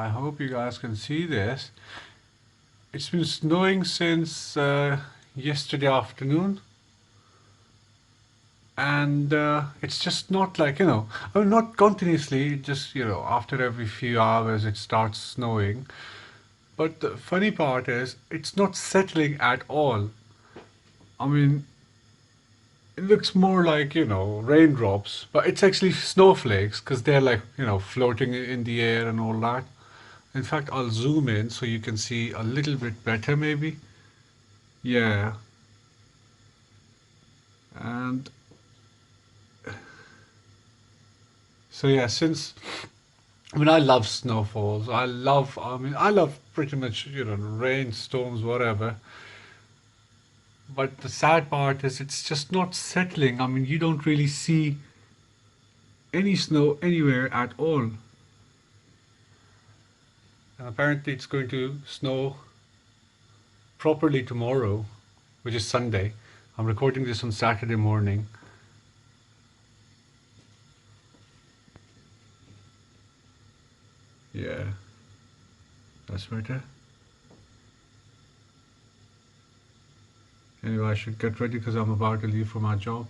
I hope you guys can see this. It's been snowing since yesterday afternoon, and it's just not like, I mean, not continuously, just, after every few hours it starts snowing. But the funny part is, it's not settling at all. I mean, it looks more like, raindrops, but it's actually snowflakes because they're like, floating in the air and all that. In fact, I'll zoom in so you can see a little bit better, maybe. Yeah. And so, yeah, since, I mean, I love snowfalls. I love pretty much, rain, storms, whatever. But the sad part is it's just not settling. I mean, you don't really see any snow anywhere at all. And apparently it's going to snow properly tomorrow, which is Sunday. I'm recording this on Saturday morning. Yeah, that's better. Anyway, I should get ready because I'm about to leave for my job.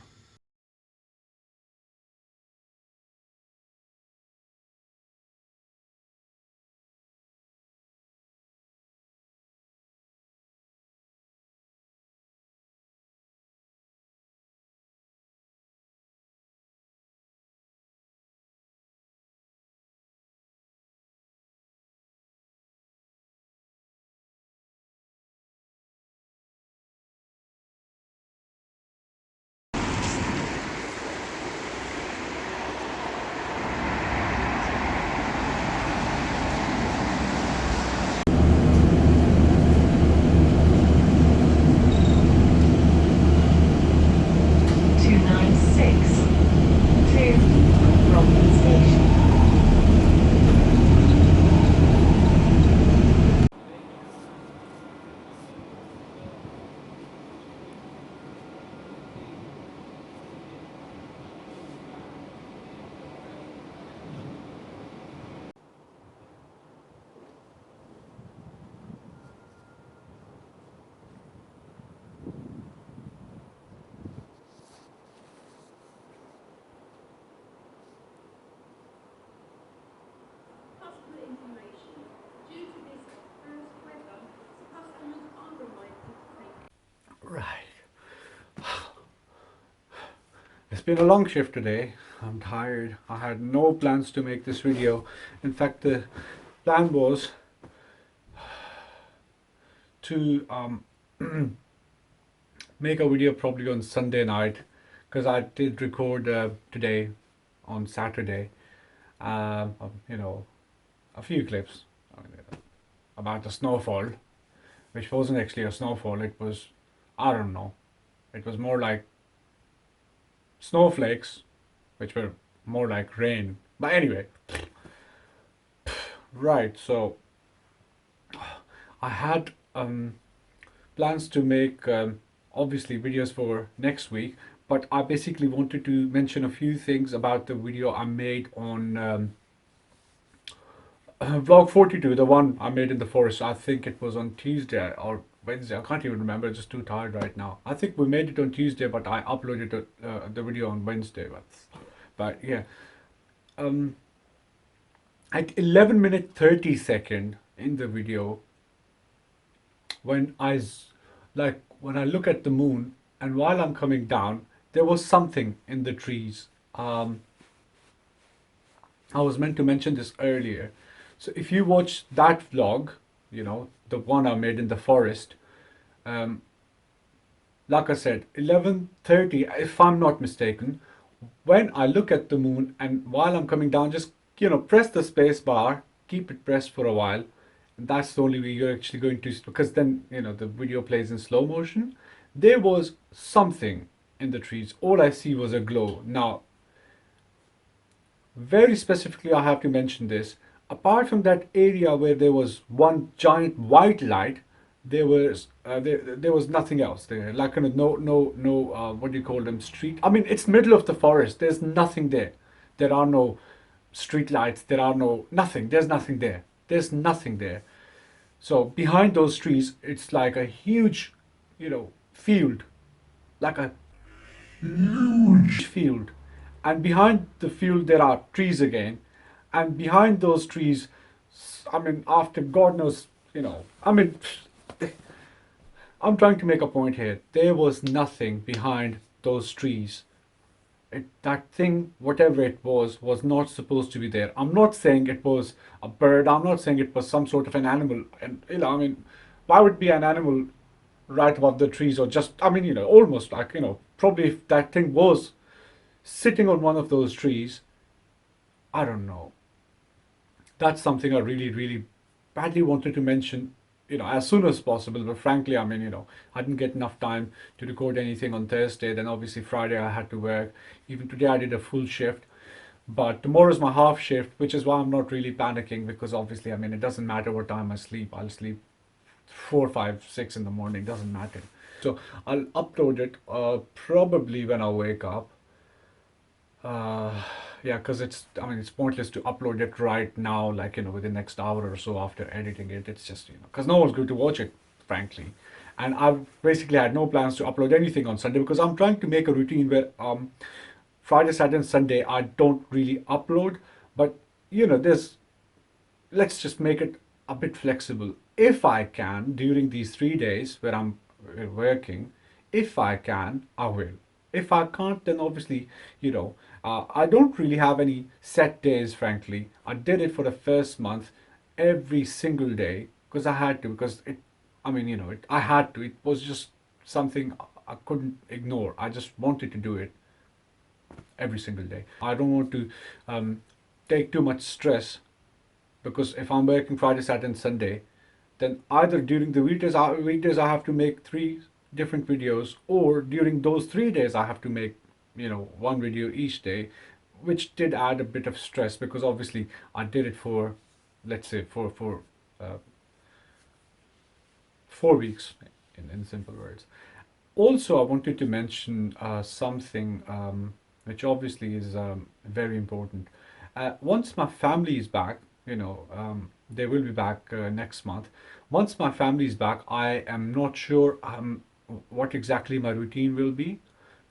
Right. It's been a long shift today. I'm tired. I had no plans to make this video. In fact, the plan was to make a video probably on Sunday night, because I did record today on Saturday, um, you know, a few clips about the snowfall, which wasn't actually a snowfall. It was, I don't know, it was more like snowflakes, which were more like rain. But anyway, right, so I had plans to make obviously videos for next week, but I basically wanted to mention a few things about the video I made on vlog 42, the one I made in the forest. I think it was on Tuesday or Wednesday. I can't even remember. I'm just too tired right now. I think we made it on Tuesday, but I uploaded the video on Wednesday. But yeah, at 11 minute 30 second in the video, when when I look at the moon, and while I'm coming down, there was something in the trees. I was meant to mention this earlier. So if you watch that vlog, the one I made in the forest, like I said, 11:30, if I'm not mistaken, when I look at the moon and while I'm coming down, just, press the space bar, keep it pressed for a while. And that's the only way you're actually going to, because then, the video plays in slow motion. There was something in the trees. All I see was a glow. Now, very specifically, I have to mention this. Apart from that area where there was one giant white light, there was nothing else there. Like, no, what do you call them? Street. I mean, it's middle of the forest. There's nothing there. There are no street lights. There are no nothing. There's nothing there. There's nothing there. So behind those trees, it's like a huge, field, like a huge field. And behind the field, there are trees again. And behind those trees, I mean, after God knows, I mean, I'm trying to make a point here. There was nothing behind those trees. That thing, whatever it was not supposed to be there. I'm not saying it was a bird. I'm not saying it was some sort of an animal. And, I mean, why would be an animal right above the trees or just, I mean, almost like, probably if that thing was sitting on one of those trees, I don't know. That's something I really, really badly wanted to mention, as soon as possible. But frankly, I mean, I didn't get enough time to record anything on Thursday. Then obviously Friday I had to work. Even today I did a full shift. But tomorrow's my half shift, which is why I'm not really panicking because obviously, I mean, it doesn't matter what time I sleep. I'll sleep 4, 5, 6 in the morning. Doesn't matter. So I'll upload it probably when I wake up. Yeah, because I mean, it's pointless to upload it right now, like, within the next hour or so after editing it. It's just, because no one's going to watch it, frankly. And I've basically had no plans to upload anything on Sunday because I'm trying to make a routine where Friday, Saturday, and Sunday I don't really upload. But, there's, let's just make it a bit flexible. If I can, during these 3 days where I'm working, if I can, I will. If I can't, then obviously, I don't really have any set days, frankly. I did it for the first month every single day because I had to, because I mean, I had to. It was just something I couldn't ignore. I just wanted to do it every single day. I don't want to take too much stress because if I'm working Friday, Saturday, and Sunday, then either during the weekdays I have to make 3 different videos, or during those 3 days I have to make, one video each day, which did add a bit of stress because obviously I did it for, let's say, for 4 weeks, in simple words. Also, I wanted to mention something which obviously is very important. Once my family is back, they will be back next month. Once my family is back, I am not sure what exactly my routine will be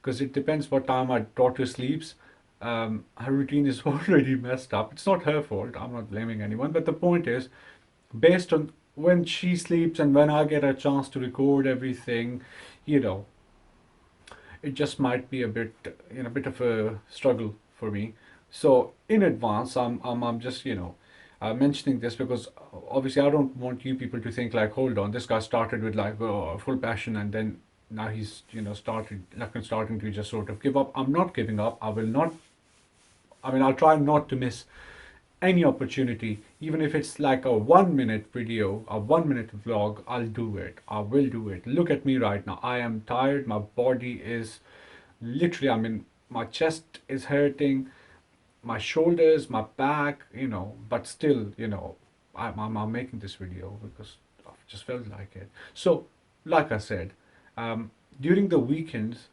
because it depends what time my daughter sleeps. Her routine is already messed up. It's not her fault. I'm not blaming anyone. But the point is, based on when she sleeps and when I get a chance to record everything, you know, it just might be a bit of a struggle for me. So in advance, I'm just mentioning this because obviously I don't want you people to think like, hold on, this guy started with like full passion and then now he's starting to just sort of give up. I'm not giving up. I will not. I mean, I'll try not to miss any opportunity, even if it's like a 1 minute video, a 1 minute vlog. I'll do it. I will do it. Look at me right now. I am tired. My body is literally, I mean, my chest is hurting, my shoulders, my back, but still, I'm making this video because I just felt like it. So, like I said, during the weekends,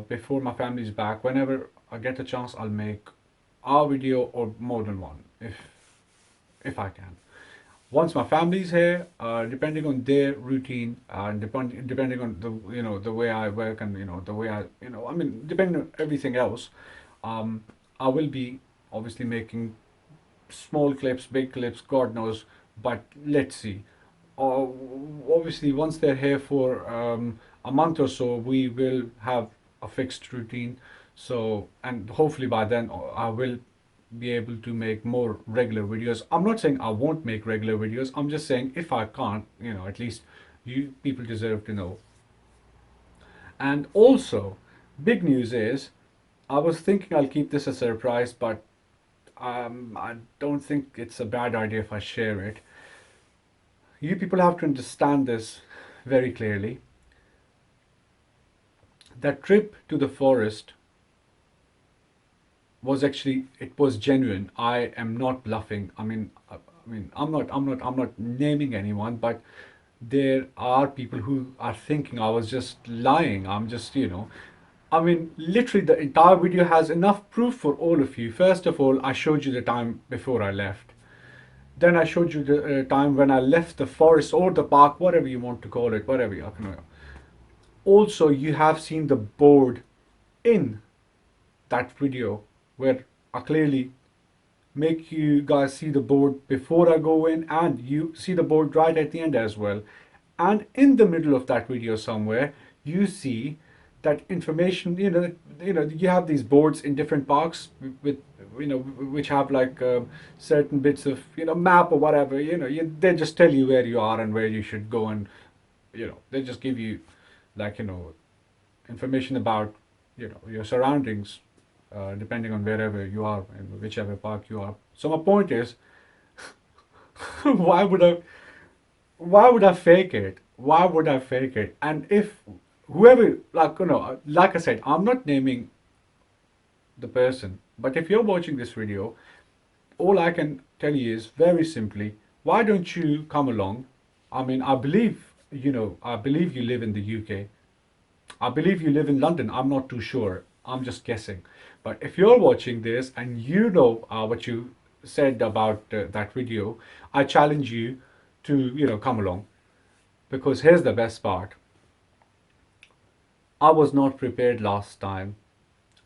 before my family's back, whenever I get a chance, I'll make a video or more than one, if I can. Once my family's here, depending on their routine and depending on the way I work and the way I mean depending on everything else, I will be obviously making small clips, big clips, God knows. But let's see. Obviously, once they're here for a month or so, we will have a fixed routine. So, and hopefully by then I will be able to make more regular videos. I'm not saying I won't make regular videos. I'm just saying if I can't, at least you people deserve to know. And also, big news is, I was thinking I'll keep this a surprise, but I don't think it's a bad idea if I share it. You people have to understand this very clearly. That trip to the forest was actually, it was genuine. I am not bluffing. I'm not naming anyone, but there are people who are thinking I was just lying. I'm just, I mean, literally the entire video has enough proof for all of you. First of all, I showed you the time before I left. Then I showed you the time when I left the forest or the park, whatever you want to call it, whatever you know. Also, you have seen the board in that video where I clearly make you guys see the board before I go in, and you see the board right at the end as well. And in the middle of that video somewhere, you see that information. You have these boards in different parks with which have like certain bits of map or whatever. They just tell you where you are and where you should go, and they just give you like information about your surroundings, depending on wherever you are and whichever park you are. So my point is, why would I why would I fake it? Why would I fake it? And if whoever, like I said, I'm not naming the person, but if you're watching this video, all I can tell you is very simply, why don't you come along? I mean, I believe you live in the UK. I believe you live in London. I'm not too sure. I'm just guessing. But if you're watching this and you know what you said about that video, I challenge you to, come along. Because here's the best part. I was not prepared last time.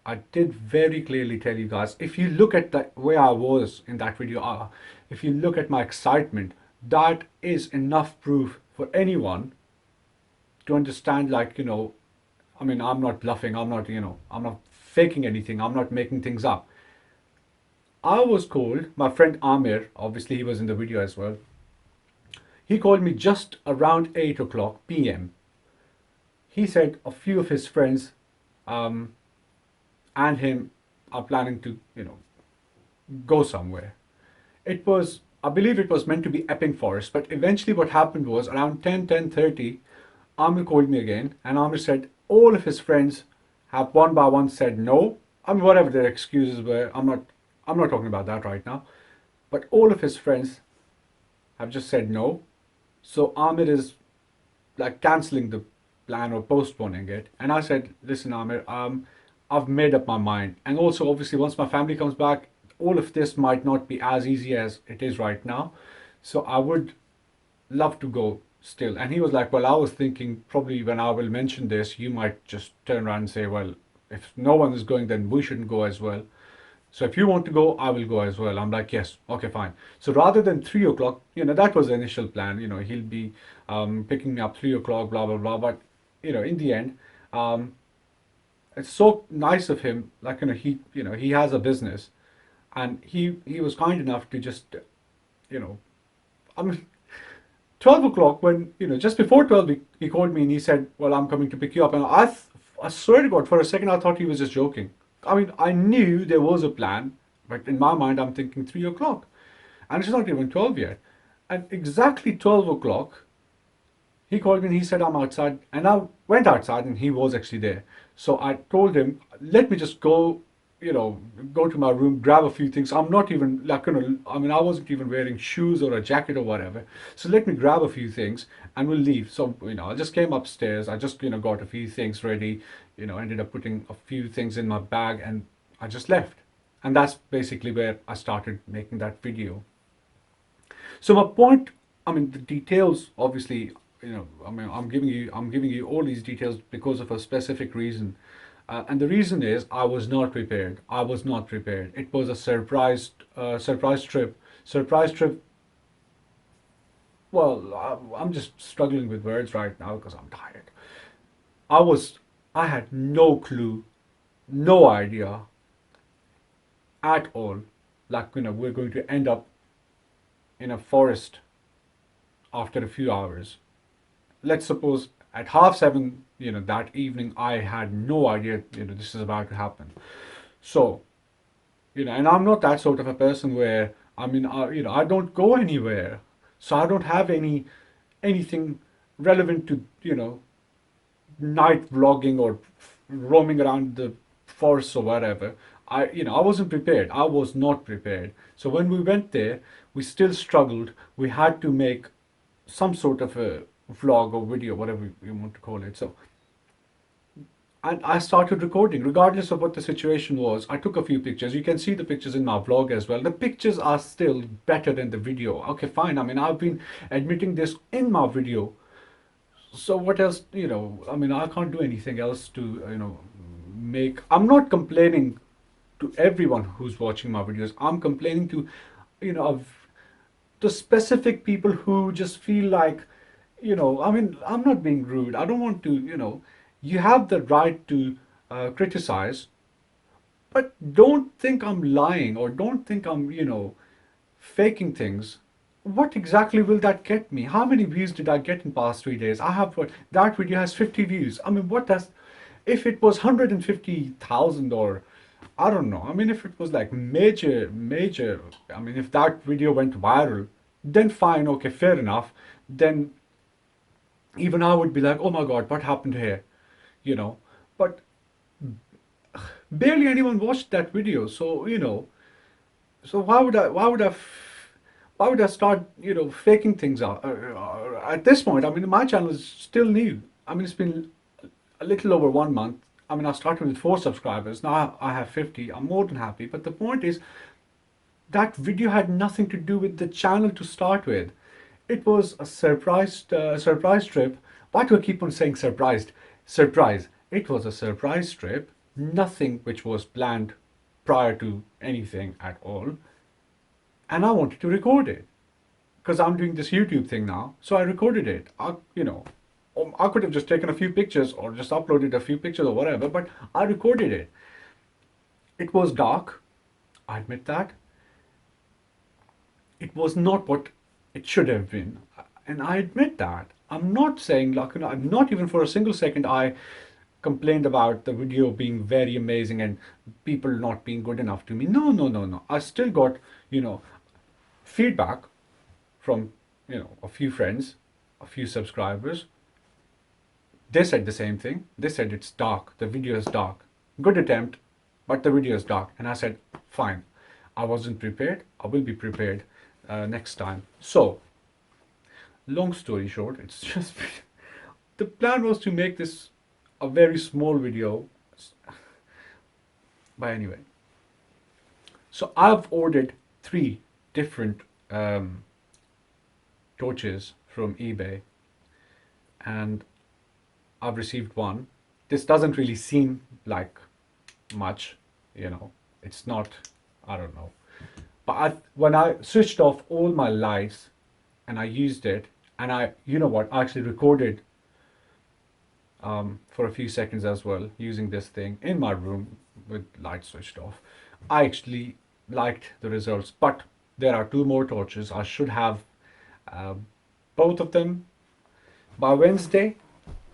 I did very clearly tell you guys, if you look at the way I was in that video, if you look at my excitement, that is enough proof for anyone to understand, I mean, I'm not bluffing, I'm not faking anything, I'm not making things up. I was called, my friend Amir, obviously he was in the video as well, he called me just around 8 o'clock p.m. He said a few of his friends um, and him are planning to, go somewhere. It was, I believe it was meant to be Epping Forest, but eventually what happened was around 10:30, Amir called me again, and Amir said all of his friends have one by one said no. I mean, whatever their excuses were, I'm not talking about that right now. But all of his friends have just said no. So Amir is like cancelling the plan or postponing it. And I said, listen, Amir, I've made up my mind. And also, obviously, once my family comes back, all of this might not be as easy as it is right now. So I would love to go still. And he was like, well, I was thinking probably when I will mention this, you might just turn around and say, well, if no one is going, then we shouldn't go as well. So if you want to go, I will go as well. I'm like, yes, okay, fine. So rather than 3 o'clock, that was the initial plan. He'll be picking me up 3 o'clock, blah, blah, blah. But, in the end, um, it's so nice of him. Like, he has a business, and he was kind enough to just, you know, I mean, 12 o'clock when, just before 12, he called me and he said, well, I'm coming to pick you up. And I swear to God, for a second, I thought he was just joking. I mean, I knew there was a plan, but in my mind, I'm thinking 3 o'clock. And it's not even 12 yet. And exactly 12 o'clock, he called me and he said, I'm outside. And I went outside and he was actually there. So I told him, let me just go, go to my room, grab a few things. I'm not even like, I mean, I wasn't even wearing shoes or a jacket or whatever. So let me grab a few things and we'll leave. So, I just came upstairs. I just, got a few things ready, ended up putting a few things in my bag and I just left. And that's basically where I started making that video. So my point, I mean, the details, obviously, I mean, I'm giving you all these details because of a specific reason, and the reason is I was not prepared. I was not prepared. It was a surprise trip. Surprise trip. Well, I'm just struggling with words right now because I'm tired. I was, I had no clue, no idea at all. Like, we're going to end up in a forest after a few hours. Let's suppose at 7:30, that evening, I had no idea, this is about to happen. So, and I'm not that sort of a person where, I mean, I don't go anywhere. So I don't have anything relevant to, night vlogging or roaming around the forest or whatever. I wasn't prepared. I was not prepared. So when we went there, we still struggled. We had to make some sort of a vlog or video, whatever you want to call it. So And I started recording, regardless of what the situation was. I took a few pictures. You can see the pictures in my vlog as well. The pictures are still better than the video. Okay, fine. I mean, I've been admitting this in my video. So what else, I mean, I can't do anything else to, make. I'm not complaining to everyone who's watching my videos. I'm complaining to, of the specific people who just feel like, I mean, I'm not being rude. I don't want to, you have the right to criticize, but don't think I'm lying or don't think I'm, faking things. What exactly will that get me? How many views did I get in past 3 days? I have what that video has 50 views. I mean, what does if it was 150,000 or I don't know. I mean, if it was like major, I mean, if that video went viral, then fine, okay, fair enough. Then even I would be like, oh my God, what happened here? You know, but barely anyone watched that video. So, so why would I start, faking things out? At this point, I mean, my channel is still new. I mean, it's been a little over 1 month. I mean, I started with 4 subscribers. Now I have 50. I'm more than happy. But the point is, that video had nothing to do with the channel to start with. It was a surprise trip. Why do I keep on saying surprised? Surprise. It was a surprise trip. Nothing which was planned prior to anything at all. And I wanted to record it because I'm doing this YouTube thing now. So I recorded it. I could have just taken a few pictures or just uploaded a few pictures or whatever, but I recorded it. It was dark. I admit that. It was not what it should have been. And I admit that. I'm not saying, like, not even for a single second I complained about the video being very amazing and people not being good enough to me. No, no, no, no. I still got, feedback from, a few friends, a few subscribers. They said the same thing. They said it's dark. The video is dark. Good attempt, but the video is dark. And I said, fine. I wasn't prepared. I will be prepared next time. So, long story short, it's just the plan was to make this a very small video. But anyway, so I've ordered 3 different torches from eBay, and I've received one. This doesn't really seem like much, it's not, I don't know. But when I switched off all my lights and I used it, and I actually recorded for a few seconds as well, using this thing in my room with lights switched off. I actually liked the results, but there are 2 more torches. I should have both of them by Wednesday.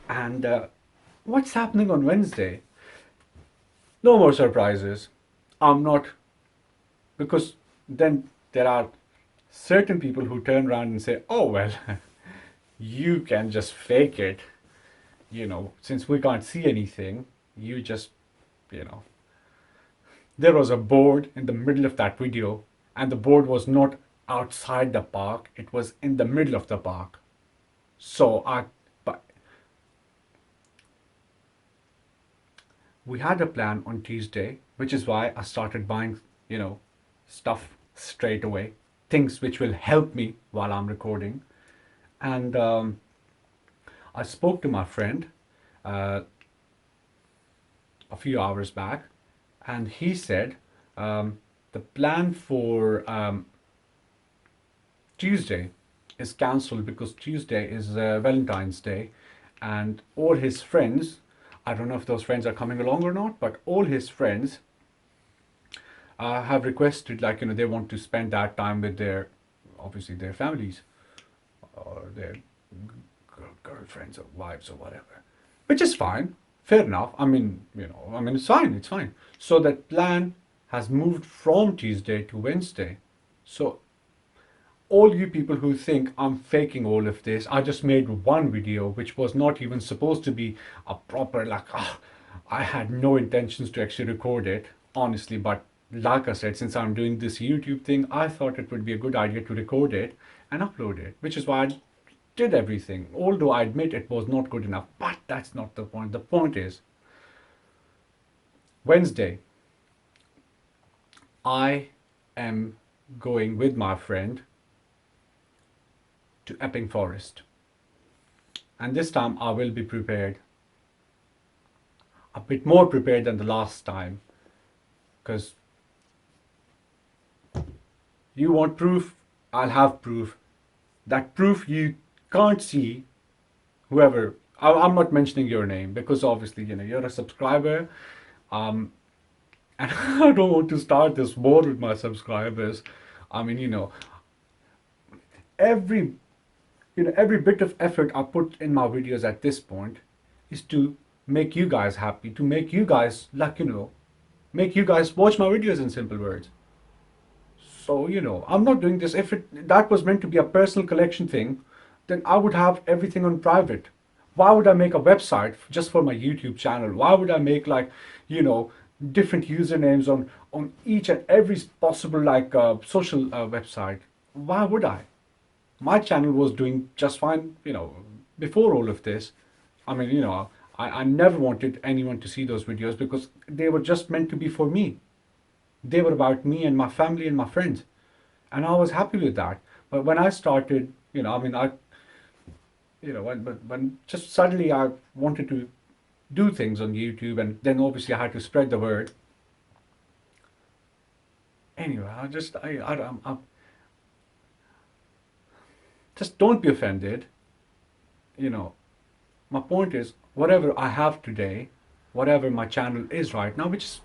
And what's happening on Wednesday? No more surprises. I'm not, because then there are certain people who turn around and say, oh, well, you can just fake it. Since we can't see anything, you just, There was a board in the middle of that video, and the board was not outside the park, it was in the middle of the park. So we had a plan on Tuesday, which is why I started buying, stuff straight away, things which will help me while I'm recording. And I spoke to my friend a few hours back, and he said the plan for Tuesday is cancelled because Tuesday is Valentine's Day, and all his friends, I don't know if those friends are coming along or not, but all his friends have requested, like, they want to spend that time with obviously their families or their girlfriends or wives or whatever, which is fine, fair enough. I mean, it's fine. So that plan has moved from Tuesday to Wednesday. So all you people who think I'm faking all of this, I just made one video which was not even supposed to be a proper, I had no intentions to actually record it, honestly, but like I said, since I'm doing this YouTube thing, I thought it would be a good idea to record it and upload it, which is why I did everything, although I admit it was not good enough. But that's not the point. The point is, Wednesday, I am going with my friend to Epping Forest. And this time I will be prepared, a bit more prepared than the last time, because you want proof, I'll have proof. That proof you can't see, whoever, I'm not mentioning your name because obviously, you're a subscriber. Um, and I don't want to start this war with my subscribers. I mean, every, every bit of effort I put in my videos at this point is to make you guys happy, to make you guys, make you guys watch my videos, in simple words. So, I'm not doing this. If that was meant to be a personal collection thing, then I would have everything on private. Why would I make a website just for my YouTube channel? Why would I make, like, different usernames on each and every possible, like, social website? Why would I? My channel was doing just fine, before all of this. I mean, I never wanted anyone to see those videos because they were just meant to be for me. They were about me and my family and my friends. And I was happy with that. But when I started, I mean, when just suddenly I wanted to do things on YouTube, and then obviously I had to spread the word. Anyway, I just don't be offended. My point is, whatever I have today, whatever my channel is right now, which is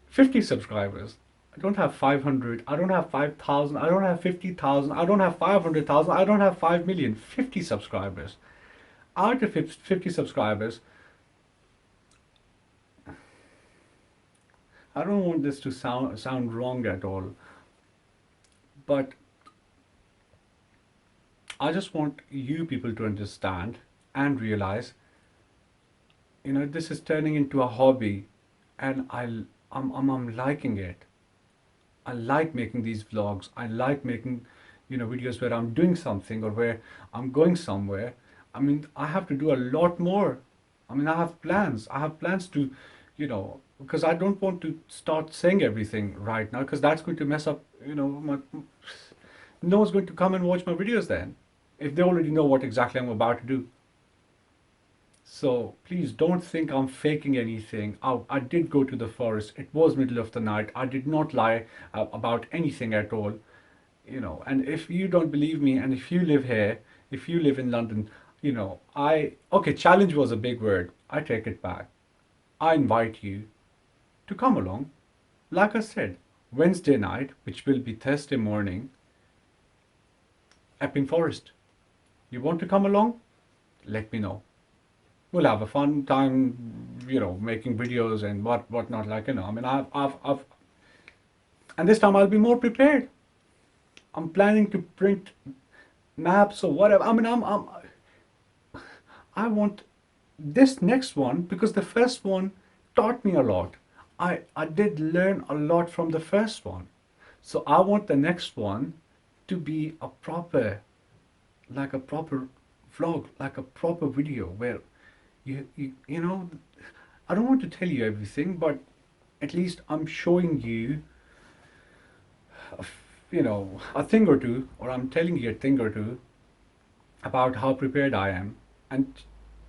50 subscribers. I don't have 500, I don't have 5,000, I don't have 50,000, I don't have 500,000, I don't have 5 million. 50 subscribers. Out of 50 subscribers, I don't want this to sound wrong at all, but I just want you people to understand and realize, this is turning into a hobby, and I'm liking it. I like making these vlogs. I like making, videos where I'm doing something or where I'm going somewhere. I mean, I have to do a lot more. I mean, I have plans. I have plans to, because I don't want to start saying everything right now, because that's going to mess up, no one's going to come and watch my videos then, if they already know what exactly I'm about to do. So please don't think I'm faking anything. I did go to the forest. It was middle of the night. I did not lie about anything at all. And if you don't believe me, and if you live here, if you live in London, okay, challenge was a big word. I take it back. I invite you to come along. Like I said, Wednesday night, which will be Thursday morning, Epping Forest. You want to come along? Let me know. We'll have a fun time, making videos and whatnot. Like, I mean, I've, and this time I'll be more prepared. I'm planning to print maps or whatever. I mean, I want this next one because the first one taught me a lot. I did learn a lot from the first one. So I want the next one to be a proper, like a proper vlog, like a proper video where I don't want to tell you everything, but at least I'm showing you, a thing or two, or I'm telling you a thing or two about how prepared I am. And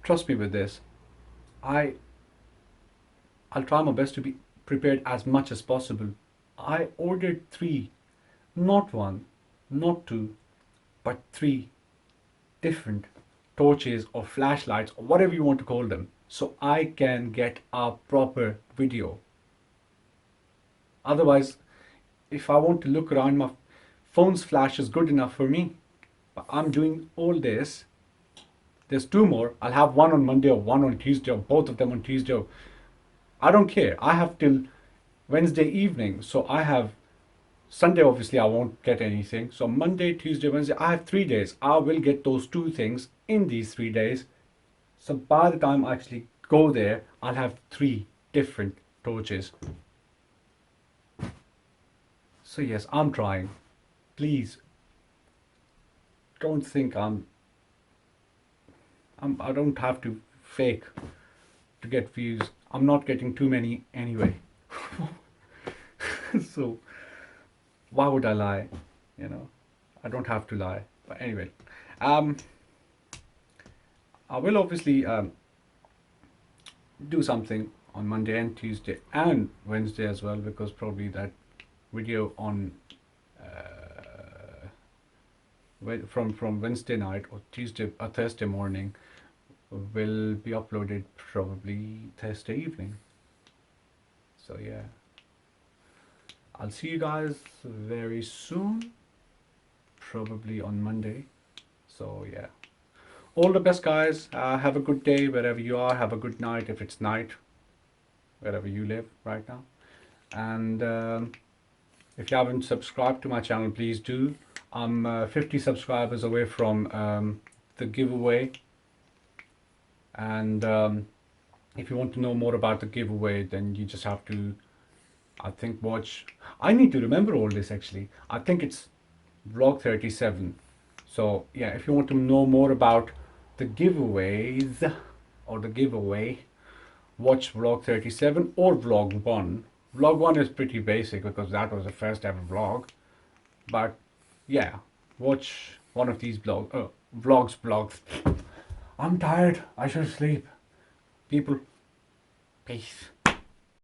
trust me with this, I'll try my best to be prepared as much as possible. I ordered 3, not 1, not 2, but 3 different torches or flashlights or whatever you want to call them, so I can get a proper video. Otherwise, if I want to look around, my phone's flash is good enough for me. But I'm doing all this. There's 2 more. I'll have one on Monday or one on Tuesday, or both of them on Tuesday. I don't care. I have till Wednesday evening. So I have Sunday, obviously I won't get anything. So Monday, Tuesday, Wednesday, I have 3 days. I will get those 2 things in these 3 days. So by the time I actually go there, I'll have 3 different torches. So yes, I'm trying. Please don't think I don't have to fake to get views. I'm not getting too many anyway. So why would I lie? You know, I don't have to lie. But anyway, um, I will obviously do something on Monday and Tuesday and Wednesday as well, because probably that video on from Wednesday night or Tuesday or Thursday morning will be uploaded probably Thursday evening. So yeah, I'll see you guys very soon, probably on Monday. So yeah, all the best, guys. Have a good day wherever you are. Have a good night if it's night wherever you live right now. And if you haven't subscribed to my channel, please do. I'm 50 subscribers away from the giveaway. And if you want to know more about the giveaway, then you just have to, I think, watch. I need to remember all this actually. I think it's vlog 37. So yeah, if you want to know more about the giveaways or the giveaway, watch vlog 37 or vlog 1. Vlog 1 is pretty basic because that was the first ever vlog. But yeah, watch one of these vlogs. I'm tired. I should sleep. People, peace.